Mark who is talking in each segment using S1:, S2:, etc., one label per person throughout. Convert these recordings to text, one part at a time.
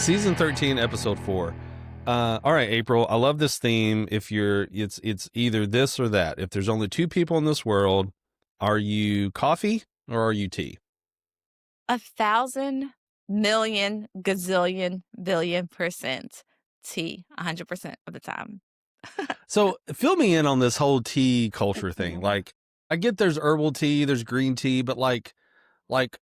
S1: Season 13, episode 4. All right, April, I love this theme. It's either this or that. If there's only two people in this world, are you coffee or are you tea?
S2: 1,000 million gazillion billion percent tea 100% of the time.
S1: So fill me in on this whole tea culture thing. Like, I get there's herbal tea, there's green tea, but I like.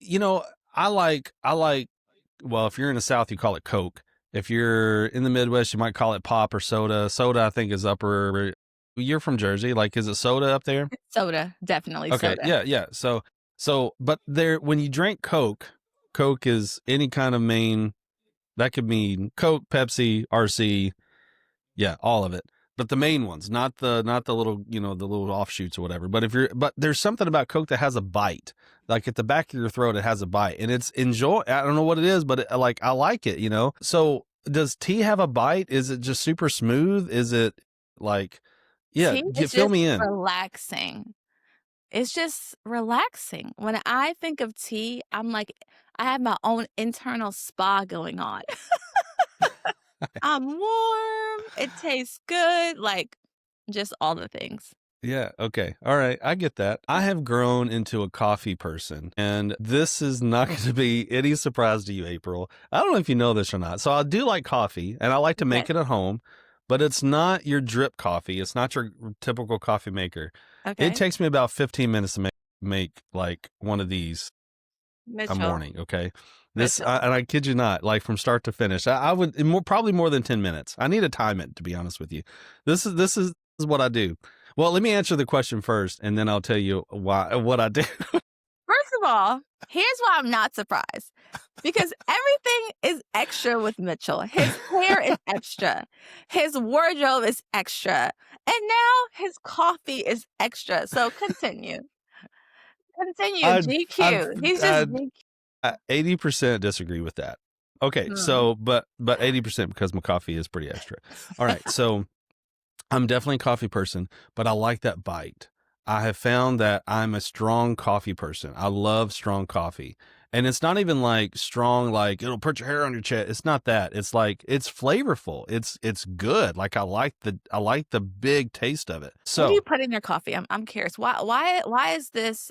S1: Well, if you're in the South, you call it Coke. If you're in the Midwest, you might call it pop or soda. Soda, I think, is upper. You're from Jersey. Like, is it soda up there?
S2: Soda, definitely
S1: Okay,
S2: soda.
S1: yeah. But when you drink Coke, Coke is any kind of main. That could mean Coke, Pepsi, RC, yeah, all of it. But the main ones, not the little, the little offshoots or whatever. But there's something about Coke that has a bite. Like at the back of your throat, it has a bite, and it's enjoy. I don't know what it is, but I like it. So does tea have a bite? Is it just super smooth? Is it like, yeah?
S2: Tea is
S1: Fill
S2: just
S1: me in.
S2: relaxing. It's just relaxing. When I think of tea, I'm like, I have my own internal spa going on. I'm warm. It tastes good. Like, just all the things.
S1: Yeah. Okay. All right. I get that. I have grown into a coffee person, and this is not going to be any surprise to you, April. I don't know if you know this or not. So I do like coffee, and I like to
S2: Okay.
S1: make it at home, but it's not your drip coffee. It's not your typical coffee maker. It
S2: Okay.
S1: takes me about 15 minutes to make like one of these a
S2: Mitchell.
S1: morning. Okay.
S2: Mitchell.
S1: And I kid you not, like from start to finish, I would probably more than 10 minutes. I need to time it, to be honest with you. This is what I do. Well, let me answer the question first, and then I'll tell you what I do.
S2: First of all, here's why I'm not surprised. Because everything is extra with Mitchell. His hair is extra. His wardrobe is extra. And now his coffee is extra. So continue. Continue,
S1: I'd, I'd,
S2: GQ. He's just
S1: I'd
S2: GQ.
S1: 80% disagree with that. Okay,
S2: Hmm.
S1: so but 80% because my coffee is pretty extra. All right, so I'm definitely a coffee person, but I like that bite. I have found that I'm a strong coffee person. I love strong coffee. And it's not even like strong, like it'll put your hair on your chest. It's not that. It's like it's flavorful. It's good. Like I like the big taste of it.
S2: What do you
S1: So
S2: put in your coffee? I'm curious. Why is this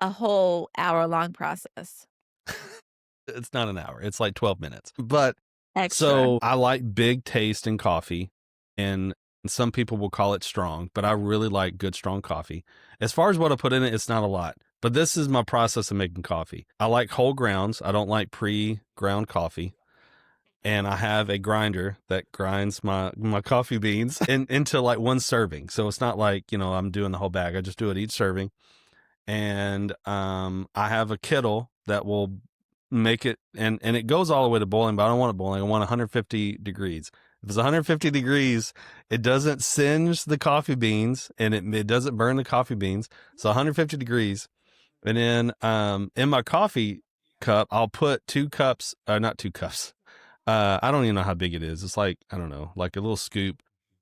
S2: a whole hour-long process?
S1: it's not an hour. It's like 12 minutes. But
S2: Extra.
S1: so I like big taste in coffee, and some people will call it strong, but I really like good strong coffee. As far as what I put in it, it's not a lot. But this is my process of making coffee. I like whole grounds. I don't like pre-ground coffee. And I have a grinder that grinds my coffee beans into like one serving. So it's not like, I'm doing the whole bag. I just do it each serving. And I have a kettle that will make it, and it goes all the way to boiling, but I don't want it boiling. I want 150 degrees. If it's 150 degrees, it doesn't singe the coffee beans, and it doesn't burn the coffee beans. So 150 degrees. And then in my coffee cup, I'll put 2 cups, not 2 cups. I don't even know how big it is. It's like, I don't know, like a little scoop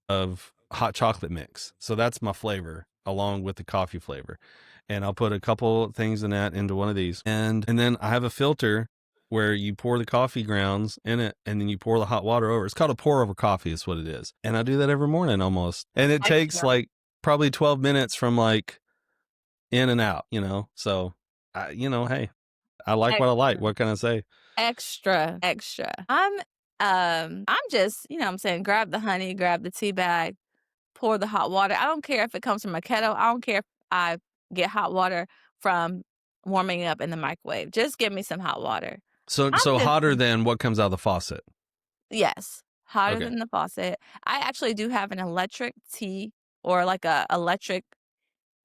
S1: of hot chocolate mix. So that's my flavor along with the coffee flavor. And I'll put a couple things in that into one of these. And then I have a filter where you pour the coffee grounds in it, and then you pour the hot water over. It's called a pour over coffee is what it is. And I do that every morning almost. And it takes
S2: Extra.
S1: like probably 12 minutes from like in and out. So hey, I like what I like.
S2: Extra.
S1: What can I say?
S2: Extra, extra. I'm just, what I'm saying, grab the honey, grab the tea bag, pour the hot water. I don't care if it comes from a kettle. I don't care if I get hot water from warming it up in the microwave. Just give me some hot water. I'm
S1: So
S2: just
S1: hotter than what comes out of the faucet.
S2: yes, hotter
S1: Okay.
S2: than the faucet. I actually do have an electric tea or like a electric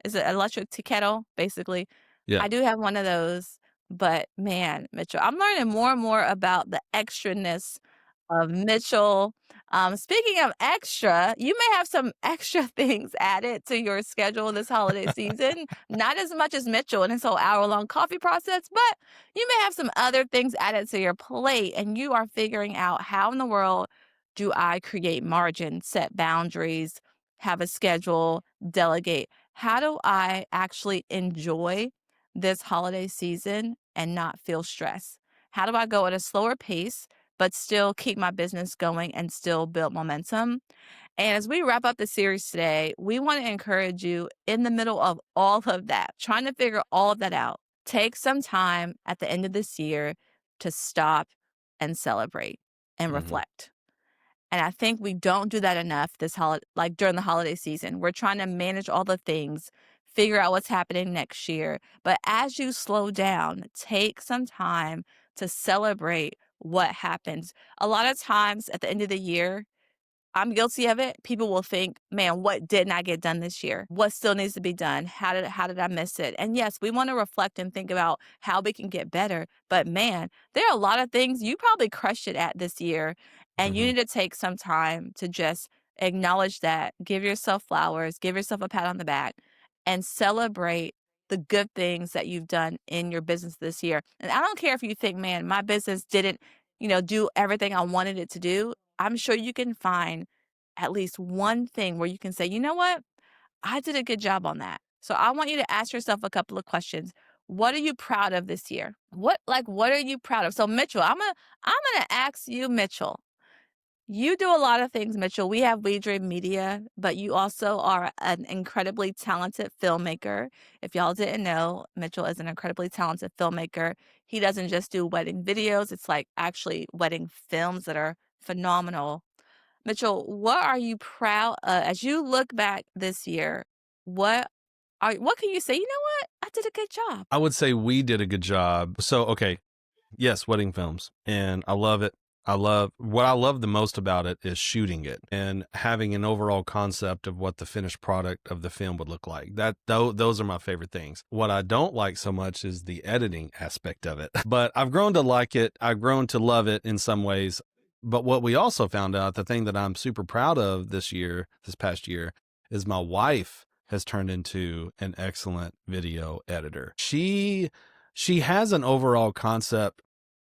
S2: is it electric tea kettle, basically.
S1: Yeah.
S2: I do have one of those, but man, Mitchell, I'm learning more and more about the extraness of Mitchell. Speaking of extra, you may have some extra things added to your schedule this holiday season. Not as much as Mitchell and his whole hour-long coffee process, but you may have some other things added to your plate, and you are figuring out how in the world do I create margin, set boundaries, have a schedule, delegate. How do I actually enjoy this holiday season and not feel stress? How do I go at a slower pace but still keep my business going and still build momentum. And as we wrap up the series today, we want to encourage you in the middle of all of that, trying to figure all of that out. Take some time at the end of this year to stop and celebrate and
S1: Hmm.
S2: reflect. And I think we don't do that enough like during the holiday season. We're trying to manage all the things, figure out what's happening next year. But as you slow down, take some time to celebrate what happens. A lot of times at the end of the year, I'm guilty of it. People will think, "Man, what didn't I get done this year? What still needs to be done? How did I miss it?" And yes, we wanna reflect and think about how we can get better, but man, there are a lot of things you probably crushed it at this year, and you
S1: Hmm.
S2: need to take some time to just acknowledge that, give yourself flowers, give yourself a pat on the back, and celebrate the good things that you've done in your business this year. And I don't care if you think, "Man, my business didn't, do everything I wanted it to do." I'm sure you can find at least one thing where you can say, "You know what? I did a good job on that." So I want you to ask yourself a couple of questions. What are you proud of this year? What are you proud of? So Mitchell, I'm gonna ask you, Mitchell. You do a lot of things, Mitchell. We have We Dream Media, but you also are an incredibly talented filmmaker. If y'all didn't know, Mitchell is an incredibly talented filmmaker. He doesn't just do wedding videos, it's like actually wedding films that are phenomenal. Mitchell, what are you proud as you look back this year, what what can you say, "You know what? I did a good job."
S1: I would say we did a good job. So, okay, yes, wedding films, and I love it. What I love the most about it is shooting it and having an overall concept of what the finished product of the film would look like. Those are my favorite things. What I don't like so much is the editing aspect of it. But I've grown to like it. I've grown to love it in some ways. But what we also found out, the thing that I'm super proud of this past year, is my wife has turned into an excellent video editor. She has an overall concept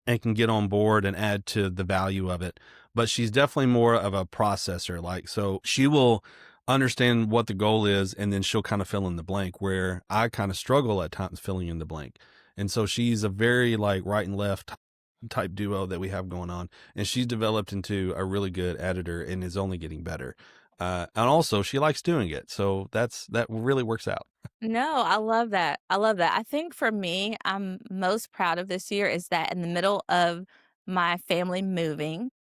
S1: and can get on board and add to the value of it. But she's definitely more of a processor. Like, so she will understand what the goal is and then she'll kind of fill in the blank where I kind of struggle at times filling in the blank. And so she's a very like right and left type duo that we have going on. And she's developed into a really good editor and is only getting better. And also she likes doing it. So that really works out.
S2: No, I love that. I love that. I think for me, I'm most proud of this year is that in the middle of my family moving,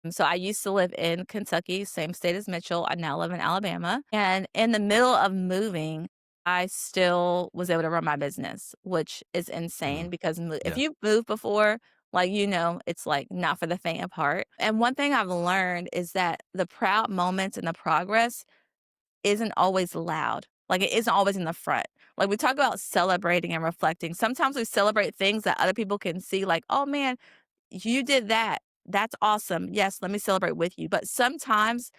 S2: so I used to live in Kentucky, same state as Mitchell. I now live in Alabama. And in the middle of moving, I still was able to run my business, which is insane
S1: Mhm.
S2: because if
S1: Yeah.
S2: you've moved before, like, it's like not for the faint of heart. And one thing I've learned is that the proud moments and the progress isn't always loud. Like, it isn't always in the front. Like, we talk about celebrating and reflecting. Sometimes we celebrate things that other people can see, like, "Oh, man, you did that. That's awesome. Yes, let me celebrate with you." But sometimes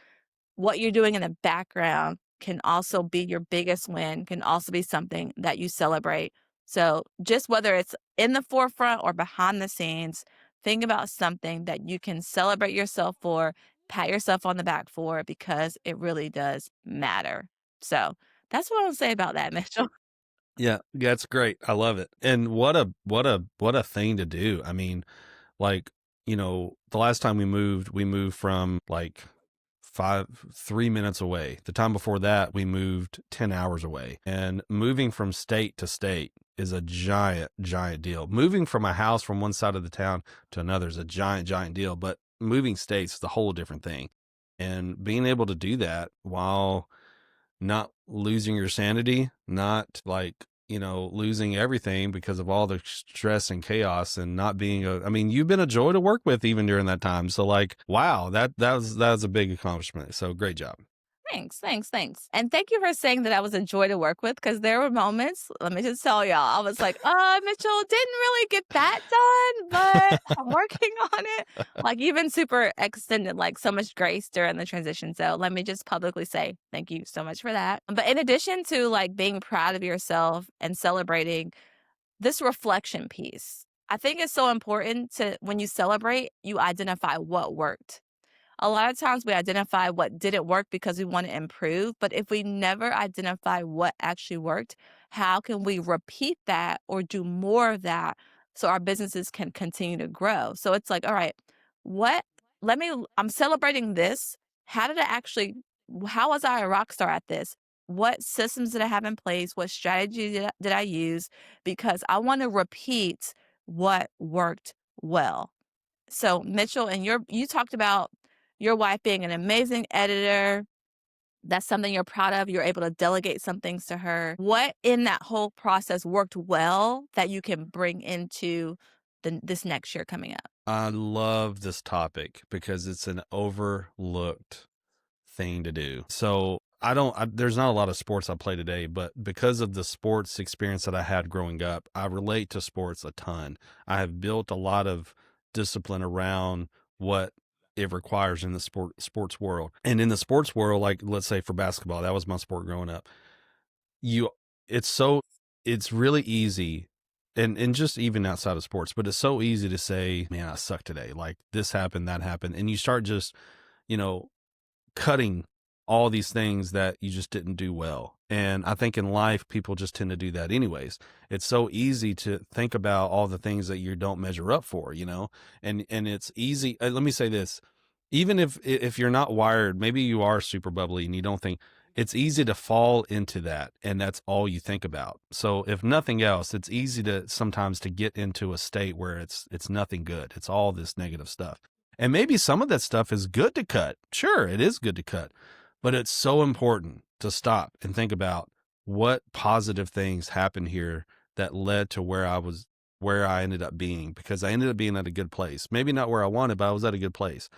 S2: what you're doing in the background can also be your biggest win, can also be something that you celebrate. So, just whether it's in the forefront or behind the scenes, think about something that you can celebrate yourself for, pat yourself on the back for, because it really does matter. So, that's what I'll say about that, Mitchell.
S1: Yeah, that's great. I love it. And what a thing to do. I mean, like, the last time we moved from like 3 minutes away. The time before that, we moved 10 hours away. And moving from state to state is a giant, giant deal. Moving from a house from one side of the town to another is a giant, giant deal. But moving states is a whole different thing. And being able to do that while not losing your sanity, not like, losing everything because of all the stress and chaos and not being I mean, you've been a joy to work with even during that time. So like, wow, that was a big accomplishment. So great job.
S2: Thanks, thanks, thanks. And thank you for saying that I was a joy to work with because there were moments, let me just tell y'all, I was like, Mitchell, didn't really get that done, but I'm working on it. Like, you've been super extended, like so much grace during the transition. So let me just publicly say thank you so much for that. But in addition to like being proud of yourself and celebrating this reflection piece, I think it's so important to when you celebrate, you identify what worked. A lot of times we identify what didn't work because we want to improve, but if we never identify what actually worked, how can we repeat that or do more of that so our businesses can continue to grow? So it's like, all right, what I'm celebrating this. How did I actually how was I a rock star at this? What systems did I have in place? What strategy did I use? Because I want to repeat what worked well. So Mitchell, and you talked about your wife being an amazing editor. That's something you're proud of. You're able to delegate some things to her. What in that whole process worked well that you can bring into this next year coming up?
S1: I love this topic because it's an overlooked thing to do. So there's not a lot of sports I play today, but because of the sports experience that I had growing up, I relate to sports a ton. I have built a lot of discipline around what it requires in the sports world. And in the sports world, like let's say for basketball, that was my sport growing up. You it's so it's really easy and just even outside of sports, but it's so easy to say, man, I suck today. Like this happened, that happened. And you start just, you know, cutting all these things that you just didn't do well. And I think in life, people just tend to do that anyways. It's so easy to think about all the things that you don't measure up for, and it's easy. Let me say this. Even if you're not wired, maybe you are super bubbly and you don't think it's easy to fall into that. And that's all you think about. So if nothing else, it's easy to sometimes to get into a state where it's nothing good. It's all this negative stuff. And maybe some of that stuff is good to cut. Sure, it is good to cut, but it's so important to stop and think about what positive things happened here that led to where I ended up being, because I ended up being at a good place. Maybe not where I wanted, but I was at a good place.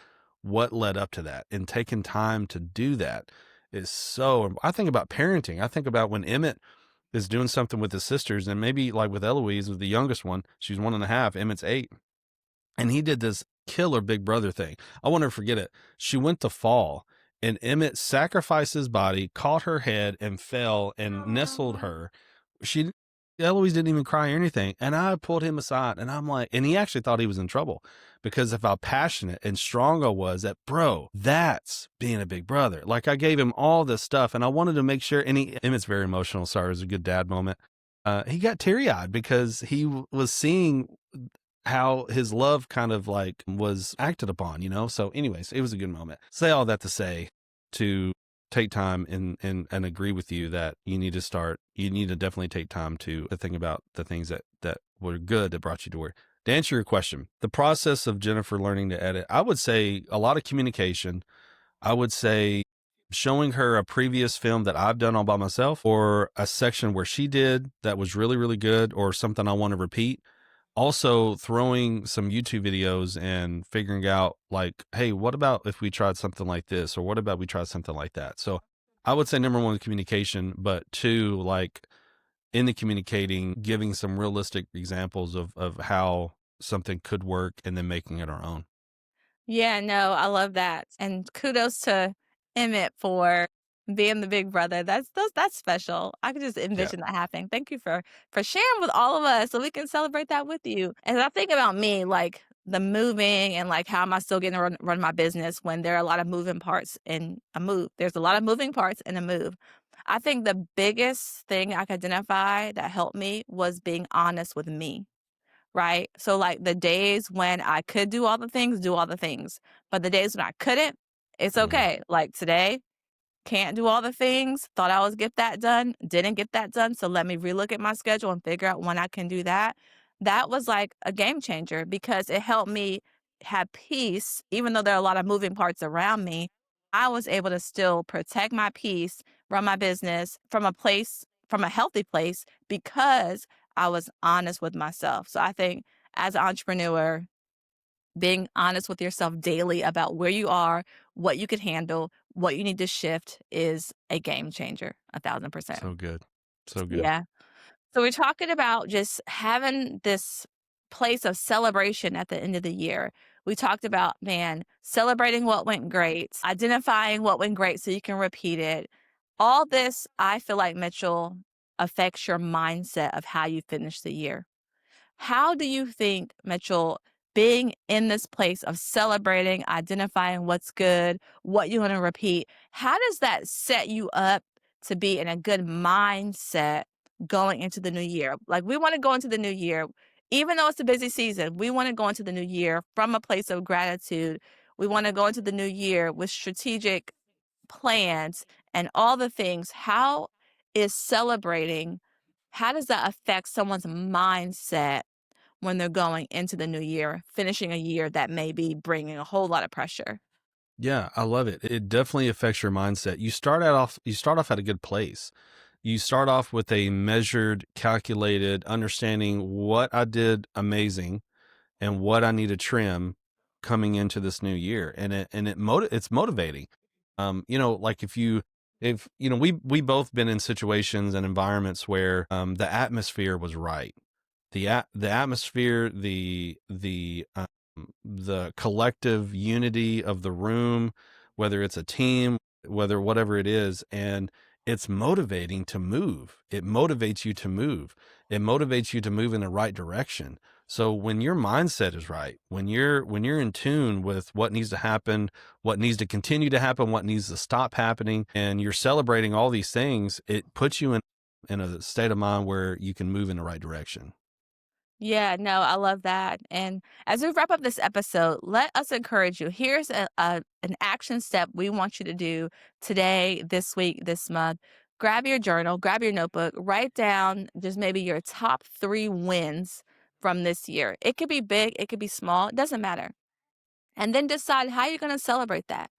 S1: What led up to that? And taking time to do that is I think about parenting. I think about when Emmett is doing something with his sisters, and maybe like with Eloise, with the youngest one, she's 1.5, Emmett's 8. And he did this killer big brother thing. I won't ever forget it. She went to fall and Emmett sacrificed his body, caught her head and fell and nestled
S2: Oh.
S1: her. She Eloise didn't even cry or anything. And I pulled him aside and I'm like, and he actually thought he was in trouble because of how passionate and strong I was that, bro, that's being a big brother. Like I gave him all this stuff and I wanted to make sure, and Emmett's very emotional. Sorry, it was a good dad moment. He got teary eyed because he was seeing how his love kind of like was acted upon, So anyways, it was a good moment. Say all that to say to take time and agree with you that you need to definitely take time to think about the things that were good that brought you to where. To answer your question, the process of Jennifer learning to edit, I would say a lot of communication. I would say showing her a previous film that I've done all by myself or a section where she did that was really, really good or something I want to repeat. Also throwing some YouTube videos and figuring out like, hey, what about if we tried something like this? Or what about we tried something like that? So I would say number one, communication, but two, like in the communicating, giving some realistic examples of how something could work and then making it our own.
S2: Yeah, no, I love that, and kudos to Emmett for being the big brother. That's special. I could just
S1: Yeah.
S2: envision that happening. Thank you for sharing with all of us so we can celebrate that with you. And I think about me, like the moving and like how am I still getting to run my business when there are a lot of moving parts in a move. There's a lot of moving parts in a move. I think the biggest thing I could identify that helped me was being honest with me. Right? So, like, the days when I could do all the things, but the days when I couldn't, it's
S1: Mhm.
S2: okay. Like, today, can't do all the things, thought I was get that done, didn't get that done, so let me relook at my schedule and figure out when I can do that. That was, like, a game changer because it helped me have peace, even though there are a lot of moving parts around me, I was able to still protect my peace, run my business from a healthy place because I was honest with myself. So I think as an entrepreneur, being honest with yourself daily about where you are, what you can handle, what you need to shift is a game changer, 1,000%.
S1: So good. So good.
S2: Yeah. So we're talking about just having this place of celebration at the end of the year. We talked about, man, celebrating what went great, identifying what went great so you can repeat it. All this, I feel like, Mitchell, affects your mindset of how you finish the year. How do you think, Mitchell, being in this place of celebrating, identifying what's good, what you want to repeat, how does that set you up to be in a good mindset going into the new year? Like, we want to go into the new year. Even though it's a busy season, we want to go into the new year from a place of gratitude. We want to go into the new year with strategic plans and all the things. How is celebrating, how does that affect someone's mindset when they're going into the new year, finishing a year that may be bringing a whole lot of pressure?
S1: Yeah, I love it. It definitely affects your mindset. You start off at a good place. You start off with a measured, calculated understanding what I did amazing and what I need to trim coming into this new year. It's motivating. Like if we both been in situations and environments where the atmosphere was right. The atmosphere, the collective unity of the room, whether it's a team, whether whatever it is, and it's motivating to move. It motivates you to move. It motivates you to move in the right direction. So when your mindset is right, when you're in tune with what needs to happen, what needs to continue to happen, what needs to stop happening, and you're celebrating all these things, it puts you in a state of mind where you can move in the right direction.
S2: Yeah, no, I love that. And as we wrap up this episode, let us encourage you. Here's an action step we want you to do today, this week, this month. Grab your journal, grab your notebook, write down just maybe your top 3 wins from this year. It could be big, it could be small, it doesn't matter. And then decide how you're going to celebrate that.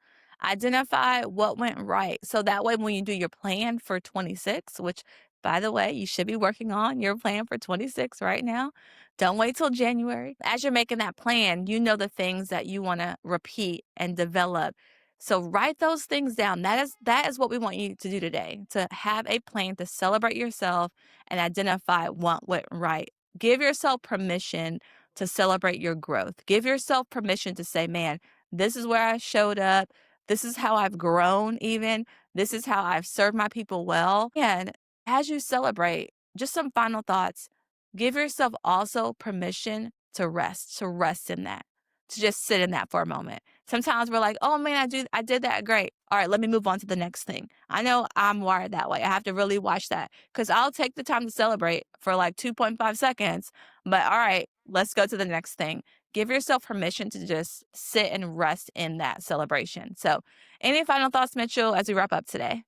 S2: Identify what went right. So that way, when you do your plan for 26, which by the way, you should be working on your plan for 26 right now. Don't wait till January. As you're making that plan, you know the things that you want to repeat and develop. So write those things down. That is what we want you to do today, to have a plan to celebrate yourself and identify what went right. Give yourself permission to celebrate your growth. Give yourself permission to say, man, this is where I showed up. This is how I've grown, even. This is how I've served my people well. And as you celebrate, just some final thoughts. Give yourself also permission to rest in that, to just sit in that for a moment. Sometimes we're like, oh man, I did that great. All right, let me move on to the next thing. I know I'm wired that way. I have to really watch that because I'll take the time to celebrate for like 2.5 seconds. But all right, let's go to the next thing. Give yourself permission to just sit and rest in that celebration. So, any final thoughts, Mitchell, as we wrap up today?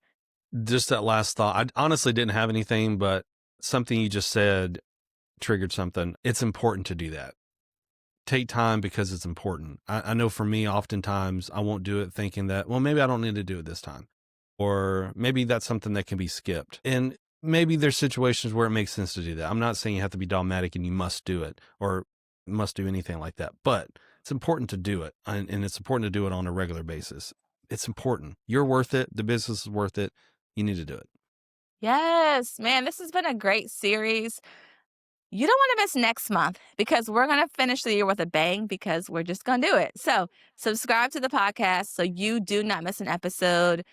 S1: Just that last thought. I honestly didn't have anything, but something you just said triggered something. It's important to do that. Take time because it's important. I know for me, oftentimes I won't do it thinking that, well, maybe I don't need to do it this time. Or maybe that's something that can be skipped. And maybe there's situations where it makes sense to do that. I'm not saying you have to be dogmatic and you must do it or must do anything like that, but it's important to do it. And it's important to do it on a regular basis. It's important. You're worth it. The business is worth it. You need to do it.
S2: Yes, man, this has been a great series. You don't want to miss next month because we're going to finish the year with a bang because we're just going to do it. So, subscribe to the podcast so you do not miss an episode.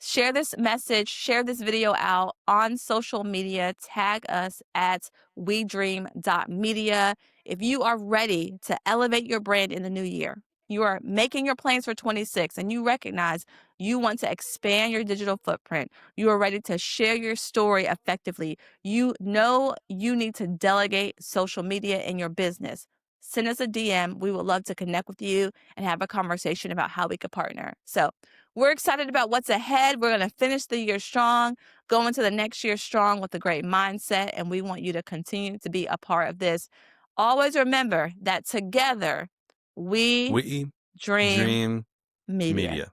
S2: Share this message, share this video out on social media. Tag us at WeDream.media. If you are ready to elevate your brand in the new year, you are making your plans for 26 and you recognize you want to expand your digital footprint. You are ready to share your story effectively. You know you need to delegate social media in your business. Send us a DM. We would love to connect with you and have a conversation about how we could partner. So, we're excited about what's ahead. We're going to finish the year strong, go into the next year strong with a great mindset, and we want you to continue to be a part of this. Always remember that together we
S1: We
S2: dream
S1: dream
S2: media.
S1: media.